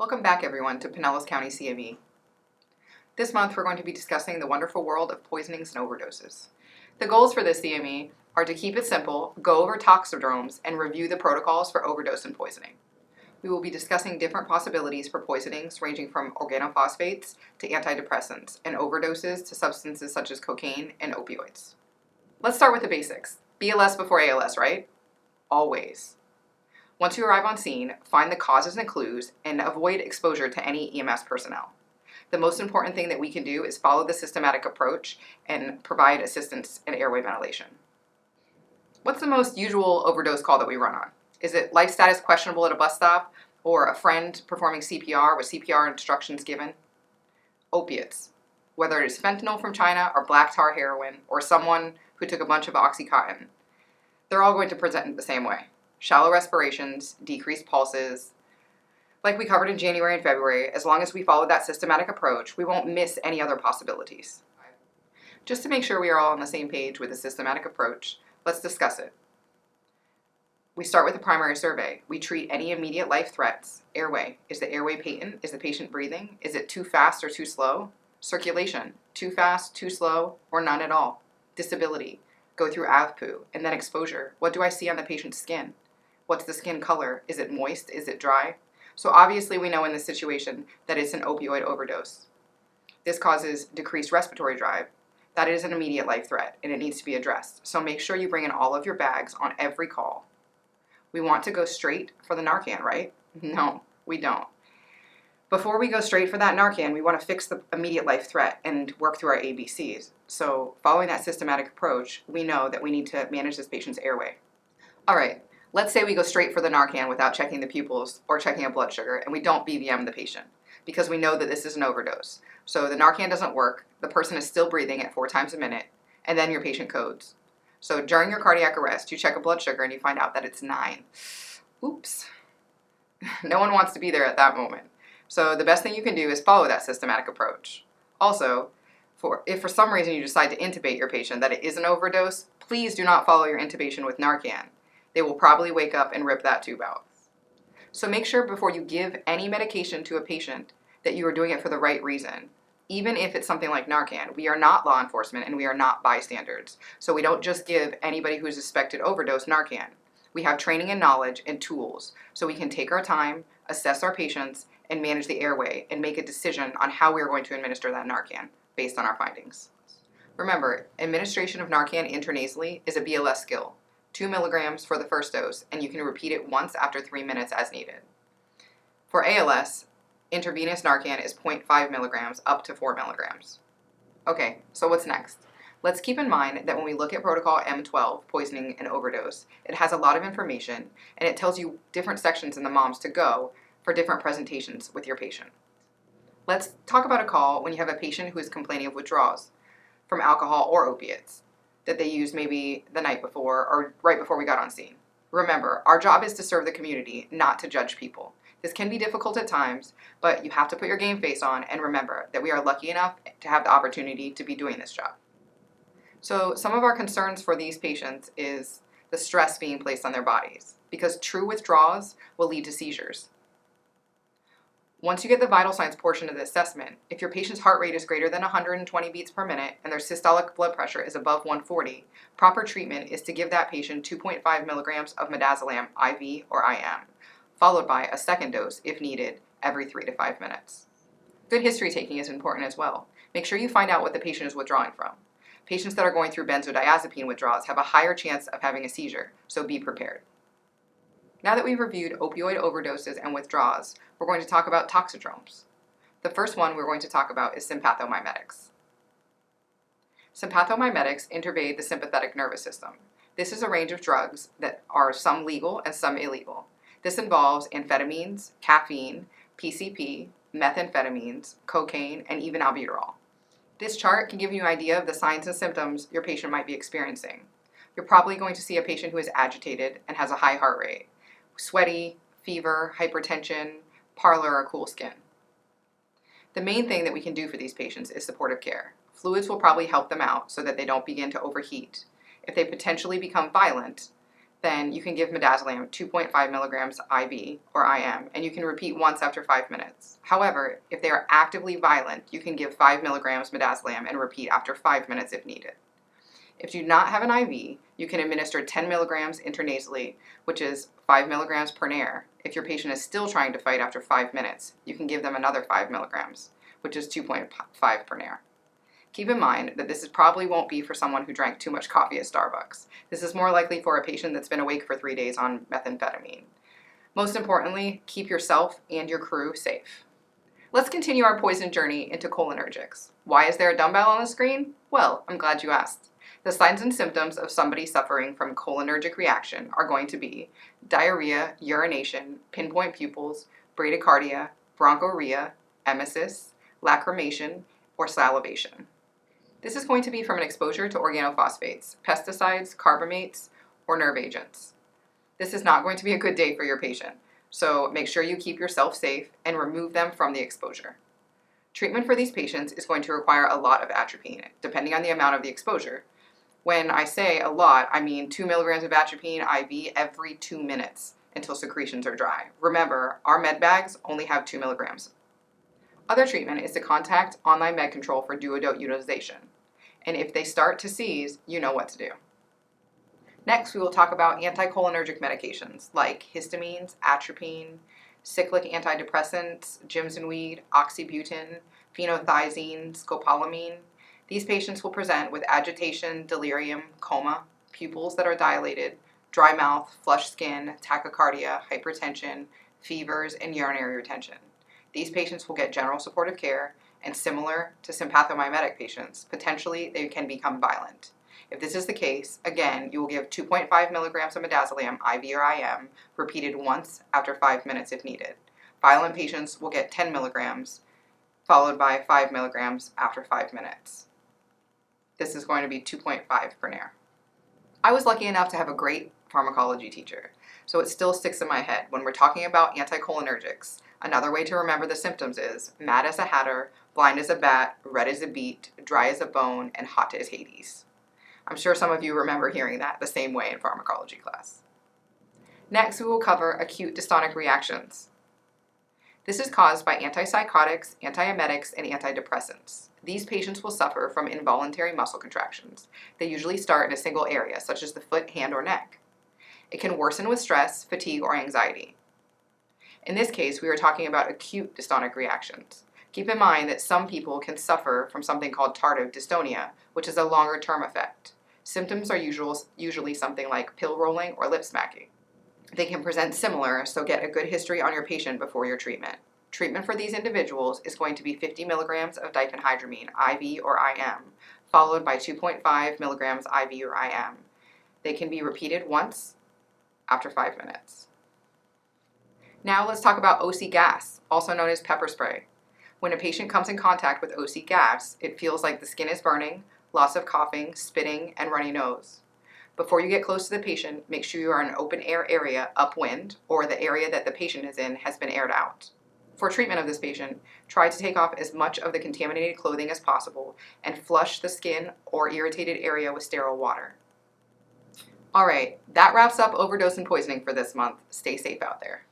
Welcome back everyone to Pinellas County CME. This month we're going to be discussing the wonderful world of poisonings and overdoses. The goals for this CME are to keep it simple, go over toxidromes, and review the protocols for overdose and poisoning. We will be discussing different possibilities for poisonings ranging from organophosphates to antidepressants and overdoses to substances such as cocaine and opioids. Let's start with the basics. BLS before ALS, right? Always. Once you arrive on scene, find the causes and clues and avoid exposure to any EMS personnel. The most important thing that we can do is follow the systematic approach and provide assistance in airway ventilation. What's the most usual overdose call that we run on? Is it life status questionable at a bus stop or a friend performing CPR with CPR instructions given? Opiates, whether it is fentanyl from China or black tar heroin or someone who took a bunch of Oxycontin, they're all going to present the same way. Shallow respirations, decreased pulses. Like we covered in January and February, as long as we follow that systematic approach, we won't miss any other possibilities. Just to make sure we are all on the same page with the systematic approach, let's discuss it. We start with a primary survey. We treat any immediate life threats. Airway. Is the airway patent? Is the patient breathing? Is it too fast or too slow? Circulation. Too fast, too slow, or none at all? Disability. Go through AVPU, and then exposure. What do I see on the patient's skin? What's the skin color? Is it moist? Is it dry? So obviously we know in this situation that it's an opioid overdose. This causes decreased respiratory drive. That is an immediate life threat and it needs to be addressed. So make sure you bring in all of your bags on every call. We want to go straight for the Narcan, right? No, we don't. Before we go straight for that Narcan, we want to fix the immediate life threat and work through our ABCs. So following that systematic approach, we know that we need to manage this patient's airway. All right. Let's say we go straight for the Narcan without checking the pupils or checking a blood sugar, and we don't BVM the patient because we know that this is an overdose. So the Narcan doesn't work, the person is still breathing at 4 times a minute, and then your patient codes. So during your cardiac arrest, you check a blood sugar and you find out that it's 9. Oops. No one wants to be there at that moment. So the best thing you can do is follow that systematic approach. Also, if for some reason you decide to intubate your patient that it is an overdose, please do not follow your intubation with Narcan. They will probably wake up and rip that tube out. So make sure before you give any medication to a patient that you are doing it for the right reason. Even if it's something like Narcan, we are not law enforcement and we are not bystanders. So we don't just give anybody who is suspected overdose Narcan. We have training and knowledge and tools so we can take our time, assess our patients, and manage the airway and make a decision on how we are going to administer that Narcan based on our findings. Remember, administration of Narcan intranasally is a BLS skill. 2 milligrams for the first dose, and you can repeat it once after 3 minutes as needed. For ALS, intravenous Narcan is 0.5 milligrams up to 4 milligrams. Okay, so what's next? Let's keep in mind that when we look at protocol M12, poisoning and overdose, it has a lot of information, and it tells you different sections in the MOMS to go for different presentations with your patient. Let's talk about a call when you have a patient who is complaining of withdrawals from alcohol or opiates that they used maybe the night before or right before we got on scene. Remember, our job is to serve the community, not to judge people. This can be difficult at times, but you have to put your game face on and remember that we are lucky enough to have the opportunity to be doing this job. So some of our concerns for these patients is the stress being placed on their bodies because true withdrawals will lead to seizures. Once you get the vital signs portion of the assessment, if your patient's heart rate is greater than 120 beats per minute and their systolic blood pressure is above 140, proper treatment is to give that patient 2.5 milligrams of midazolam IV or IM, followed by a second dose, if needed, every 3 to 5 minutes. Good history taking is important as well. Make sure you find out what the patient is withdrawing from. Patients that are going through benzodiazepine withdrawals have a higher chance of having a seizure, so be prepared. Now that we've reviewed opioid overdoses and withdrawals, we're going to talk about toxidromes. The first one we're going to talk about is sympathomimetics. Sympathomimetics intervade the sympathetic nervous system. This is a range of drugs that are some legal and some illegal. This involves amphetamines, caffeine, PCP, methamphetamines, cocaine, and even albuterol. This chart can give you an idea of the signs and symptoms your patient might be experiencing. You're probably going to see a patient who is agitated and has a high heart rate, sweaty, fever, hypertension, pallor, or cool skin. The main thing that we can do for these patients is supportive care. Fluids will probably help them out so that they don't begin to overheat. If they potentially become violent, then you can give midazolam 2.5 milligrams IV or IM, and you can repeat once after 5 minutes. However, if they are actively violent, you can give 5 milligrams midazolam and repeat after 5 minutes if needed. If you do not have an IV, you can administer 10 milligrams intranasally, which is 5 milligrams per nair. If your patient is still trying to fight after 5 minutes, you can give them another 5 milligrams, which is 2.5 per nair. Keep in mind that this probably won't be for someone who drank too much coffee at Starbucks. This is more likely for a patient that's been awake for 3 days on methamphetamine. Most importantly, keep yourself and your crew safe. Let's continue our poison journey into cholinergics. Why is there a dumbbell on the screen? Well, I'm glad you asked. The signs and symptoms of somebody suffering from cholinergic reaction are going to be diarrhea, urination, pinpoint pupils, bradycardia, bronchorrhea, emesis, lacrimation, or salivation. This is going to be from an exposure to organophosphates, pesticides, carbamates, or nerve agents. This is not going to be a good day for your patient, so make sure you keep yourself safe and remove them from the exposure. Treatment for these patients is going to require a lot of atropine, depending on the amount of the exposure. When I say a lot, I mean 2 milligrams of atropine IV every 2 minutes until secretions are dry. Remember, our med bags only have 2 milligrams. Other treatment is to contact online med control for duodose utilization. And if they start to seize, you know what to do. Next, we will talk about anticholinergic medications like histamines, atropine, cyclic antidepressants, Jimsonweed, oxybutynin, phenothiazine, scopolamine. These patients will present with agitation, delirium, coma, pupils that are dilated, dry mouth, flushed skin, tachycardia, hypertension, fevers, and urinary retention. These patients will get general supportive care, and similar to sympathomimetic patients, potentially they can become violent. If this is the case, again, you will give 2.5 milligrams of midazolam IV or IM, repeated once after 5 minutes if needed. Violent patients will get 10 milligrams, followed by 5 milligrams after 5 minutes. This is going to be 2.5 per nair. I was lucky enough to have a great pharmacology teacher, so it still sticks in my head when we're talking about anticholinergics. Another way to remember the symptoms is mad as a hatter, blind as a bat, red as a beet, dry as a bone, and hot as Hades. I'm sure some of you remember hearing that the same way in pharmacology class. Next, we will cover acute dystonic reactions. This is caused by antipsychotics, antiemetics, and antidepressants. These patients will suffer from involuntary muscle contractions. They usually start in a single area, such as the foot, hand, or neck. It can worsen with stress, fatigue, or anxiety. In this case, we are talking about acute dystonic reactions. Keep in mind that some people can suffer from something called tardive dystonia, which is a longer-term effect. Symptoms are usually something like pill rolling or lip smacking. They can present similar, so get a good history on your patient before your treatment. Treatment for these individuals is going to be 50 milligrams of diphenhydramine, IV or IM, followed by 2.5 milligrams IV or IM. They can be repeated once after 5 minutes. Now let's talk about OC gas, also known as pepper spray. When a patient comes in contact with OC gas, it feels like the skin is burning, loss of coughing, spitting, and runny nose. Before you get close to the patient, make sure you are in an open air area upwind, or the area that the patient is in has been aired out. For treatment of this patient, try to take off as much of the contaminated clothing as possible and flush the skin or irritated area with sterile water. All right, that wraps up overdose and poisoning for this month. Stay safe out there.